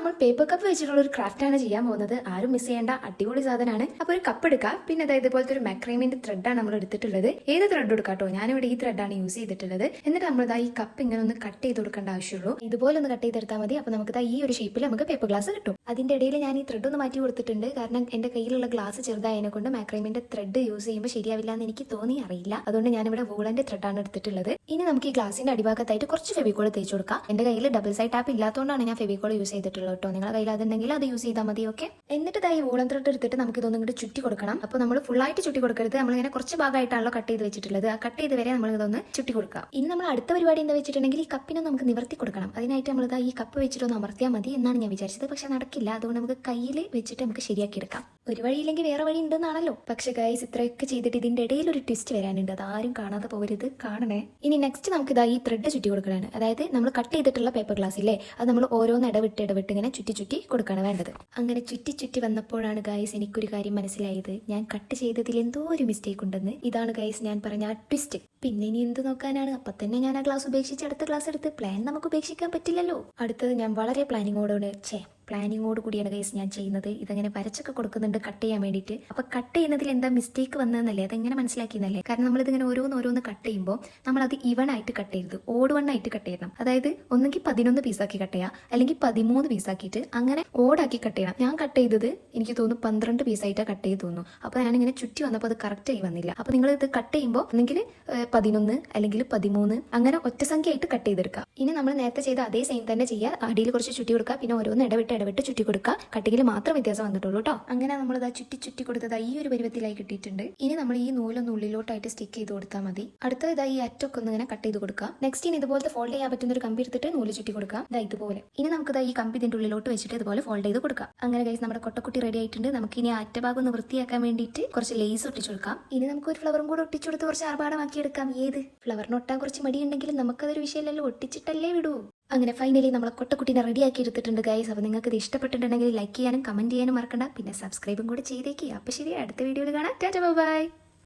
നമ്മൾ paper cup വെച്ചിട്ടുള്ള ഒരു ക്രാഫ്റ്റ് ആണ് ചെയ്യാൻ പോകുന്നത്. ആരും മിസ് ചെയ്യേണ്ട അടിപൊളി സാധനമാണ്. അപ്പോൾ ഒരു കപ്പ് എടുക്കുക. പിന്നെ അതായത് ഇതുപോലത്തെ ഒരു മാക്രേമിന്റെ ത്രെഡാണ് നമ്മൾ എടുത്തിട്ടുള്ളത്. ഏത് ത്രെഡ് എടുക്കാട്ടോ, ഞാനിവിടെ ഈ ത്രെഡാണ് യൂസ് ചെയ്തിട്ടുള്ളത്. എന്നിട്ട് നമ്മളിതാ ഈ കപ്പ് ഇങ്ങനെ ഒന്ന് കട്ട് ചെയ്ത് കൊടുക്കേണ്ട ആവശ്യമുള്ളൂ. ഇതുപോലെ ഒന്ന് കട്ട് ചെയ്തെടുത്താൽ മതി. അപ്പോൾ നമുക്ക് ഈ ഒരു ഷേപ്പിൽ നമുക്ക് പേപ്പർ ഗ്ലാസ് കിട്ടും. അതിന്റെ ഇടയിൽ ഞാൻ ഈ ത്രെഡ് ഒന്ന് മാറ്റി കൊടുത്തിട്ടുണ്ട്. കാരണം എന്റെ കയ്യിലുള്ള ഗ്ലാസ് ചെറുതായതിനെ കൊണ്ട് മാക്രേമിന്റെ ത്രെഡ് യൂസ് ചെയ്യുമ്പോൾ ശരിയാവില്ല എന്ന് എനിക്ക് തോന്നി, അറിയില്ല. അതുകൊണ്ട് ഞാനിവിടെ വൂളന്റെ ത്രെഡാണ് എടുത്തിട്ടുള്ളത്. ഇനി നമുക്ക് ഈ ഗ്ലാസിന്റെ അടിഭാഗത്തായിട്ട് കുറച്ച് ഫെവിക്കോൾ തേച്ച് കൊടുക്കാം. എന്റെ കയ്യിൽ ഡബിൾ സൈഡ് ടാപ്പ് ഇല്ലാത്തതുകൊണ്ടാണ് ഞാൻ ഫെവിക്കോൾ യൂസ് ചെയ്തിട്ടുള്ളത് കേട്ടോ. നിങ്ങളുടെ കയ്യിൽ അതുണ്ടെങ്കിൽ അത് യൂസ് ചെയ്താൽ മതി. ഓക്കെ, എന്നിട്ട് ഈ വൂളൻ ത്രെഡ് എടുത്തിട്ട് നമുക്ക് ഇതൊന്നും ഇങ്ങോട്ട് ചുറ്റി കൊടുക്കണം. അപ്പോൾ നമ്മൾ ഫുൾ ആയിട്ട് ചുറ്റി കൊടുക്കരുത്. നമ്മളിങ്ങനെ കുറച്ച് ഭാഗമായിട്ടാണല്ലോ കട്ട് ചെയ്ത് വെച്ചിട്ടുള്ളത്. ആ കട്ട് ചെയ്ത് വരെ നമ്മൾ ഇതൊന്ന് ചുറ്റി കൊടുക്കാം. ഇനി നമ്മൾ അടുത്ത പരിപാടി എന്താ വെച്ചിട്ടുണ്ടെങ്കിൽ ഈ കപ്പിനെ നമുക്ക് നിവർത്തി കൊടുക്കണം. അതിനായിട്ട് നമ്മൾ ഈ കപ്പ് വെച്ചിട്ടൊന്ന് അമർത്തിയാൽ മതി എന്നാണ് ഞാൻ വിചാരിച്ചത്. പക്ഷെ നടക്കില്ല. അതുകൊണ്ട് നമുക്ക് കയ്യിൽ വെച്ചിട്ട് നമുക്ക് ശരിയാക്കി എടുക്കാം. ഒരു വഴിയില്ലെങ്കിൽ വേറെ വഴി ഉണ്ടെന്നാണല്ലോ. പക്ഷെ ഗൈസ്, ഇത്രയൊക്കെ ചെയ്തിട്ട് ഇതിന്റെ ഇടയിൽ ഒരു ട്വിസ്റ്റ് വരാനുണ്ട്. അത് ആരും കാണാതെ പോകരുത്, കാണണേ. ഇനി നെക്സ്റ്റ് നമുക്ക് ഈ ത്രെഡ് ചുറ്റി കൊടുക്കണം. അതായത് നമ്മൾ കട്ട് ചെയ്തിട്ടുള്ള പേപ്പർ ഗ്ലാസ് ഇല്ലേ, അത് നമ്മൾ ഓരോന്ന് ഇടവിട്ട് ഇങ്ങനെ ചുറ്റി ചുറ്റി കൊടുക്കണം വേണ്ടത്. അങ്ങനെ ചുറ്റി ചുറ്റി വന്നപ്പോഴാണ് ഗൈസ് എനിക്കൊരു കാര്യം മനസ്സിലായത്. ഞാൻ കട്ട് ചെയ്തതിൽ എന്തോ ഒരു മിസ്റ്റേക്ക് ഉണ്ടെന്ന്. ഇതാണ് ഗൈസ് ഞാൻ പറഞ്ഞ ആ ട്വിസ്റ്റ്. പിന്നെ ഇനി എന്ത് നോക്കാനാണ്? അപ്പൊ തന്നെ ഞാൻ ആ ഗ്ലാസ് ഉപേക്ഷിച്ച് അടുത്ത ഗ്ലാസ് എടുത്ത്. പ്ലാൻ നമുക്ക് ഉപേക്ഷിക്കാൻ പറ്റില്ലല്ലോ. അടുത്തത് ഞാൻ വളരെ പ്ലാനിങ്ങോട് കൂടിയാണ് ഗൈസ് ഞാൻ ചെയ്യുന്നത്. ഇതങ്ങനെ വരച്ചൊക്കെ കൊടുക്കുന്നുണ്ട് കട്ട് ചെയ്യാൻ വേണ്ടിയിട്ട്. അപ്പൊ കട്ട് ചെയ്യുന്നതിൽ എന്താ മിസ്റ്റേക്ക് വന്നതെന്നല്ലേ, അതെങ്ങനെ മനസ്സിലാക്കിയെന്നല്ലേ. കാരണം നമ്മളിതിങ്ങനെ ഓരോന്ന് കട്ട് ചെയ്യുമ്പോൾ നമ്മളത് ഇവൺ ആയിട്ട് കട്ട് ചെയ്തത്, ഓട് വണ്ണായിട്ട് കട്ട് ചെയ്യണം. അതായത് ഒന്നെങ്കിൽ 11 പീസാക്കി കട്ട് ചെയ്യാം, അല്ലെങ്കിൽ 13 പീസാക്കിയിട്ട് അങ്ങനെ ഓടാക്കി കട്ട് ചെയ്യണം. ഞാൻ കട്ട് ചെയ്തത് എനിക്ക് തോന്നുന്നു 12 പീസായിട്ടാണ് കട്ട് ചെയ്ത് തോന്നുന്നു. അപ്പൊ ഞാനിങ്ങനെ ചുറ്റി വന്നപ്പോൾ അത് കറക്റ്റ് ആയി വന്നില്ല. അപ്പൊ നിങ്ങൾ ഇത് കട്ട് ചെയ്യുമ്പോൾ ഒന്നെങ്കിൽ 11 അല്ലെങ്കിൽ 13 അങ്ങനെ ഒറ്റ സംഖ്യ ആയിട്ട് കട്ട് ചെയ്തെടുക്കുക. ഇനി നമ്മൾ നേരത്തെ ചെയ്ത അതേ സെയിം തന്നെ ചെയ്യുക. അടിയിൽ കുറച്ച് ചുറ്റി കൊടുക്കുക, പിന്നെ ഓരോന്ന് ഇടവിട്ട് ചുറ്റി കൊടുക്കുക. കട്ടിങ്ങിൽ മാത്രം വ്യത്യാസം വന്നിട്ടുള്ളൂ കേട്ടോ. അങ്ങനെ നമ്മൾ ചുറ്റി കൊടുത്തത് ഈ ഒരു പരുവത്തിലായി കിട്ടിയിട്ടുണ്ട്. ഇനി നമ്മൾ ഈ നൂലൊന്ന് ഉള്ളിലോട്ടായിട്ട് സ്റ്റിക്ക് ചെയ്ത് കൊടുത്താൽ മതി. അടുത്തത് ഈ അറ്റൊക്കെ ഒന്ന് ഇങ്ങനെ കട്ട് ചെയ്ത് കൊടുക്കുക. നെക്സ്റ്റ് ഇനി ഇതുപോലത്തെ ഫോൾഡ് ചെയ്യാൻ പറ്റുന്ന ഒരു കമ്പി എടുത്തിട്ട് നൂല് ചുറ്റി കൊടുക്കുക. ഇതുപോലെ. ഇനി നമുക്ക് ഈ കമ്പി ഇതിന്റെ ഉള്ളിലോട്ട് വെച്ചിട്ട് ഇതുപോലെ ഫോൾഡ് ചെയ്ത് കൊടുക്കാം. അങ്ങനെ ഗൈസ് നമ്മുടെ കൊട്ടക്കുട്ടി റെഡി ആയിട്ടുണ്ട്. നമുക്ക് ഇനി അറ്റഭാഗം ഒന്ന് വൃത്തിയാക്കാൻ വേണ്ടിയിട്ട് കുറച്ച് ലേസ് ഒട്ടിച്ചു കൊടുക്കാം. ഇനി നമുക്ക് ഒരു ഫ്ലവറും കൂടെ ഒട്ടിച്ചു കൊടുത്ത് കുറച്ച് ആർഭാടമാക്കി എടുക്കാം. ഏത് ഫ്ലവറിന് ഒട്ടാൻ കുറച്ച് മടിയുണ്ടെങ്കിലും നമുക്കതൊരു വിഷയമല്ലല്ലോ, ഒട്ടിച്ചിട്ടല്ലേ വിടൂ. അങ്ങനെ ഫൈനലി നമ്മളെ കൊട്ടക്കുട്ടീനെ റെഡിയാക്കി എടുത്തിട്ടുണ്ട് ഗൈസ്. അപ്പോൾ നിങ്ങൾക്ക് ഇത് ഇഷ്ടപ്പെട്ടിട്ടുണ്ടെങ്കിൽ ലൈക്ക് ചെയ്യാനും കമന്റ് ചെയ്യാനും മറക്കണ്ട. പിന്നെ സബ്സ്ക്രൈബും കൂടെ ചെയ്തേക്കുക. അപ്പോൾ ശരി, അടുത്ത വീഡിയോയിൽ കാണാം. ടാറ്റാ, ബൈ.